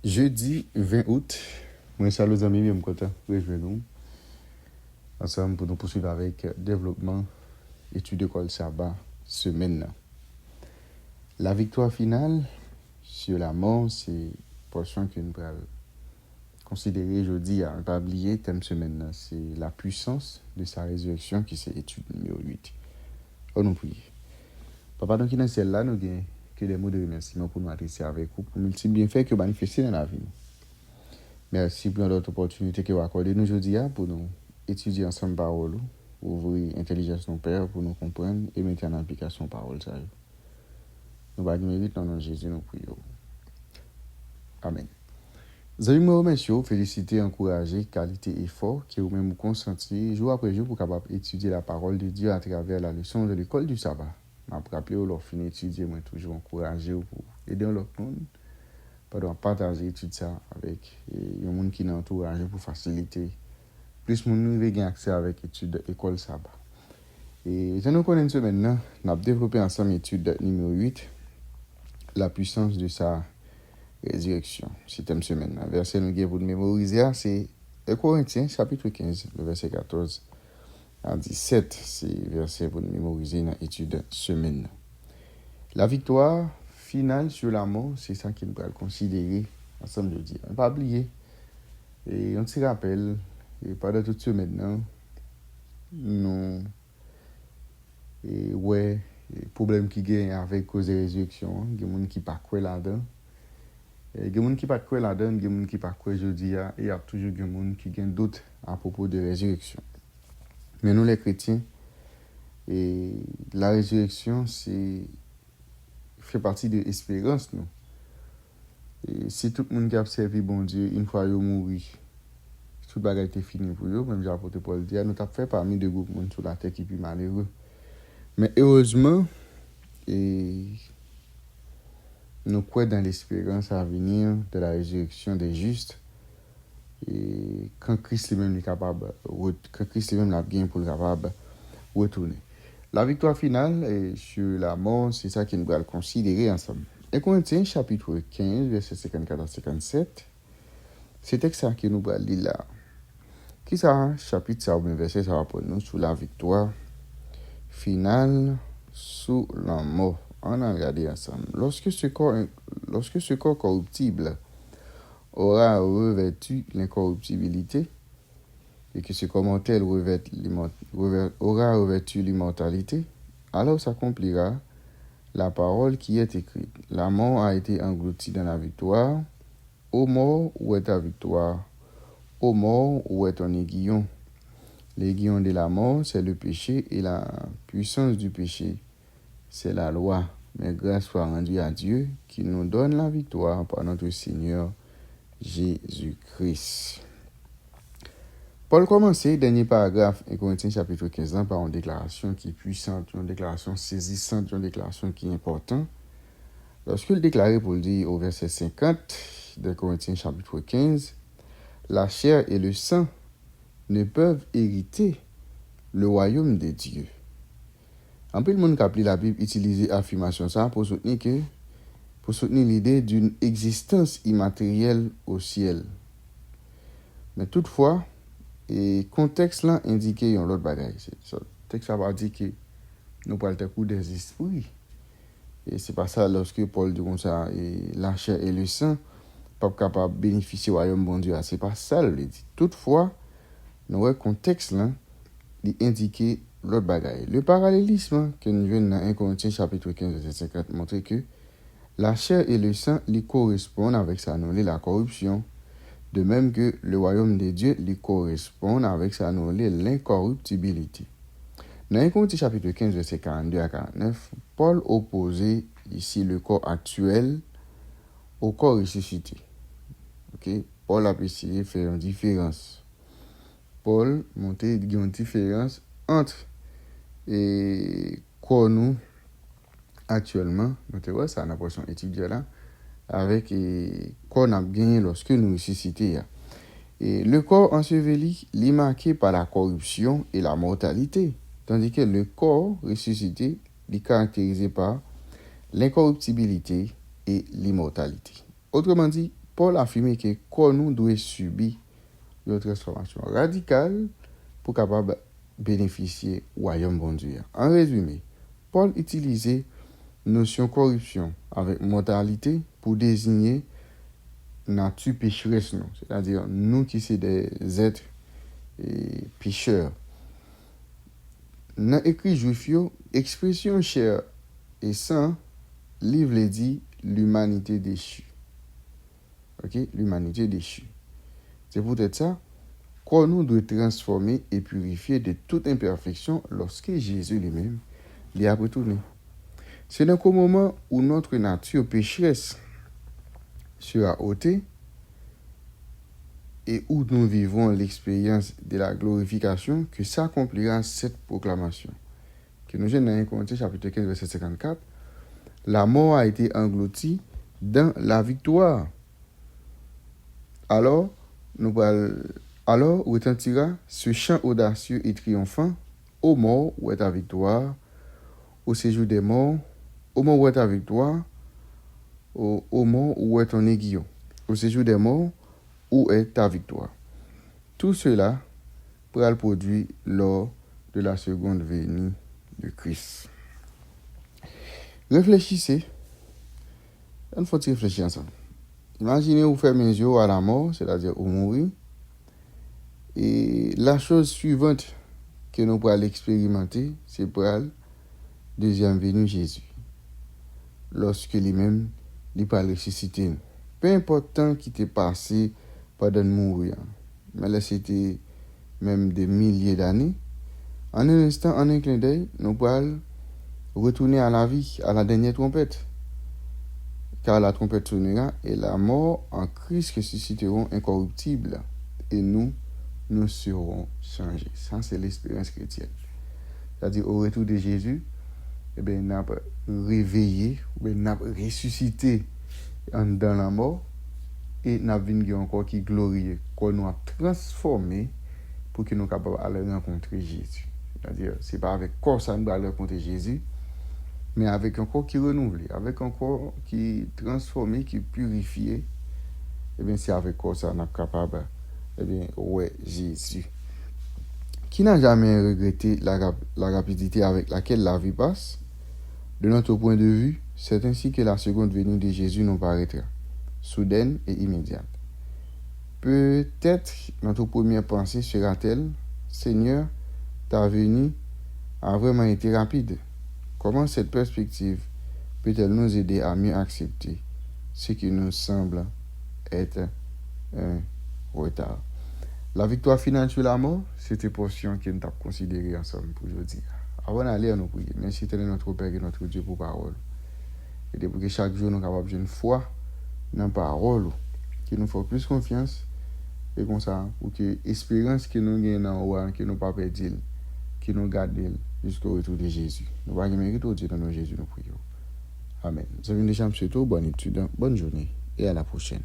Jeudi 20 août, moi salut les amis, bien content de nous ensemble pour nous poursuivre avec développement études d'école sabbat semaine. La victoire finale sur la mort, c'est portion que nous allons considérer jeudi à ne pas oublier thème semaine, c'est la puissance de sa résurrection qui c'est étude numéro 8. On nous prie. Papa, donc, dans celle-là, nous avons que des mots de remerciement pour nous adresser avec vous, pour multiples bienfaits que manifester dans la vie. Merci pour l'autre opportunité que vous accordez nous aujourd'hui pour nous étudier ensemble parole, ouvrir l'intelligence de nos pères pour nous comprendre et mettre en application parole. Nous allons mériter dans le nom de Jésus, nous prions. Amen. Vous avez me remercier, féliciter, encourager, qualité et effort que vous-même consentez jour après jour pour capable étudier la parole de Dieu à travers la leçon de l'école du sabbat. Je vous rappelle, leur fin étudier, moi toujours encourager pour aider l'autre monde. Pardon, partager l'étude ça avec les gens qui nous entourent pour faciliter plus de monde qui a accès avec l'étude école sabbat. Et je nous connais maintenant, nous avons développé ensemble l'étude numéro 8, la puissance de sa résurrection. C'est thème semaine. Le verset nous avons pour mémoriser, c'est 1 Corinthiens chapitre 15, le verset 14 à 17. C'est le verset pour nous mémoriser dans l'étude semaine. La victoire finale sur la mort, c'est ça qu'il va considérer ensemble de dire. On ne va pas oublier. Et on se rappelle, et pendant toute semaine maintenant, nous, et ouais, les problèmes qui gagnent avec cause de résurrection, il y a des gens qui ne pas croire là-dedans. Il y a des gens qui ne pas croire là-dedans, il y a des gens qui ne pas croire aujourd'hui, et il y a toujours des gens qui gagnent doute à propos de résurrection. Mais nous, les chrétiens, et la résurrection, fait partie de l'espérance, nous. Et si tout le monde qui a servi bon Dieu, une fois il mourir, tout le bagage était fini pour eux, même j'apporte Paul dire, nous avons fait parmi deux groupes sur la terre qui sont malheureux. Mais heureusement, et nous croyons dans l'espérance à venir de la résurrection des justes. Et quand Christ lui-même est capable, quand Christ lui-même l'a bien pour le capable retourner. La victoire finale sur la mort, c'est ça que nous allons considérer ensemble. 1 Corinthiens chapitre 15, verset 54 à 57. C'est texte que nous allons lire là. Qui ça, chapitre ça, ou bien verset ça va pour nous sur la victoire finale sous la mort. On a regardé ensemble. Lorsque ce corps corruptible aura revêtu l'incorruptibilité, et que ce corps mortel aura revêtu l'immortalité, alors s'accomplira la parole qui est écrite. La mort a été engloutie dans la victoire. Ô mort, où est ta victoire? Ô mort, où est ton aiguillon? L'aiguillon de la mort, c'est le péché, et la puissance du péché, c'est la loi. Mais grâce soit rendue à Dieu qui nous donne la victoire par notre Seigneur Jésus-Christ. Paul commence, dernier paragraphe, 1 Corinthiens chapitre 15, par une déclaration qui est puissante, une déclaration saisissante, une déclaration qui est importante. Lorsqu'il déclarait pour le dire au verset 50 de Corinthiens chapitre 15, la chair et le sang ne peuvent hériter le royaume de Dieu. En peu de monde qui a appelé la Bible utiliser affirmation ça pour soutenir l'idée d'une existence immatérielle au ciel. Mais toutefois, et contexte là indiqué un autre bagage. Ce texte va dire que nous parlons de coup des esprits. Et c'est pas ça lorsque Paul dit comme ça, et la chair et le sang pas capable de bénéficier au royaume bon Dieu. C'est pas ça le dit. Toutefois, nous voyons contexte là, il indique l'autre bagaille. Le parallélisme que nous venons dans 1 Corinthiens chapitre 15 verset 50 montre que la chair et le sang lui correspondent avec sa annulée la corruption, de même que le royaume de Dieu lui correspond avec sa annulée l'incorruptibilité. Dans 1 Corinthiens chapitre 15 verset 42 à 49, Paul opposait ici le corps actuel au corps ressuscité. Okay? Paul a essayé de faire une différence. Paul montrait une différence entre et quoi nous actuellement, nous ça la portion étudiée là, avec quoi on a gagné lorsque nous ressuscitons. Et le corps enseveli est marqué par la corruption et la mortalité, tandis que le corps ressuscité est caractérisé par l'incorruptibilité et l'immortalité. Autrement dit, Paul affirme que corps nous doit subir une transformation radicale pour capable bénéficier du royaume bon Dieu. En résumé, Paul utilisait notion corruption avec mortalité pour désigner nature pécheresse nous, c'est-à-dire nous qui sommes des êtres pécheurs. Dans écrit juif, expression chair et sang, livre dit l'humanité déchue. OK, l'humanité déchue. C'est peut-être ça qu'on nous doit transformer et purifier de toute imperfection lorsque Jésus lui-même l'y a retourné. C'est dans le moment où notre nature pécheresse sera ôtée et où nous vivons l'expérience de la glorification que s'accomplira cette proclamation. Que nous jeunes dans 1 Corinthiens chapitre 15 verset 54, la mort a été engloutie dans la victoire. Alors retentira ce chant audacieux et triomphant: ô mort, où est ta victoire? Au séjour des morts, ô mort, où est ta victoire? Ô mort, où est ton aiguillon? Au séjour des morts, où est ta victoire? Tout cela pourra le produire lors de la seconde venue de Christ. Réfléchissez. Il faut réfléchir ensemble. Imaginez vous faire mes yeux à la mort, c'est-à-dire au mourir. Et la chose suivante que nous pourrons expérimenter, c'est pour la deuxième venue de Jésus. Lorsque lui-même, il va ressusciter. Peu importe le temps qui t'est passé pendant de mourir, mais là c'était même des milliers d'années, en un instant, en un clin d'œil, nous pourrons retourner à la vie, à la dernière trompette. Car la trompette sonnera et la mort en Christ ressusciteront incorruptibles. Et nous serons changés. Ça, c'est l'expérience chrétienne. C'est-à-dire, au retour de Jésus, nous avons réveillé, nous avons ressuscité dans la mort et nous avons encore qui glorieux, qu'on nous a transformé pour que nous soyons capables d'aller rencontrer Jésus. C'est-à-dire, ce n'est pas avec corps ça nous allons rencontrer Jésus, mais avec un corps qui est renouvelé, avec un corps qui est transformé, qui est purifié. C'est avec corps ça nous sommes capables ouais, Jésus. Qui n'a jamais regretté la rapidité avec laquelle la vie passe? De notre point de vue, c'est ainsi que la seconde venue de Jésus nous paraîtra, soudaine et immédiate. Peut-être notre première pensée sera-t-elle: Seigneur, ta venue a vraiment été rapide. Comment cette perspective peut-elle nous aider à mieux accepter ce qui nous semble être un retard? La victoire finale sur la mort, c'était portion que nous avons considérée ensemble pour aujourd'hui. Avant d'aller à nous prier, merci à notre Père et notre Dieu pour parole. Et pour que chaque jour nous capables une foi dans la parole, qui nous fait plus confiance, et comme ça, pour que l'espérance que nous gagnons, que nous ne pas perdre, qui nous garde jusqu'au retour de Jésus. Nous allons mériter au Dieu dans nos Jésus, nous prions. Amen. Nous avons déjà bonne étude, bonne journée et à la prochaine.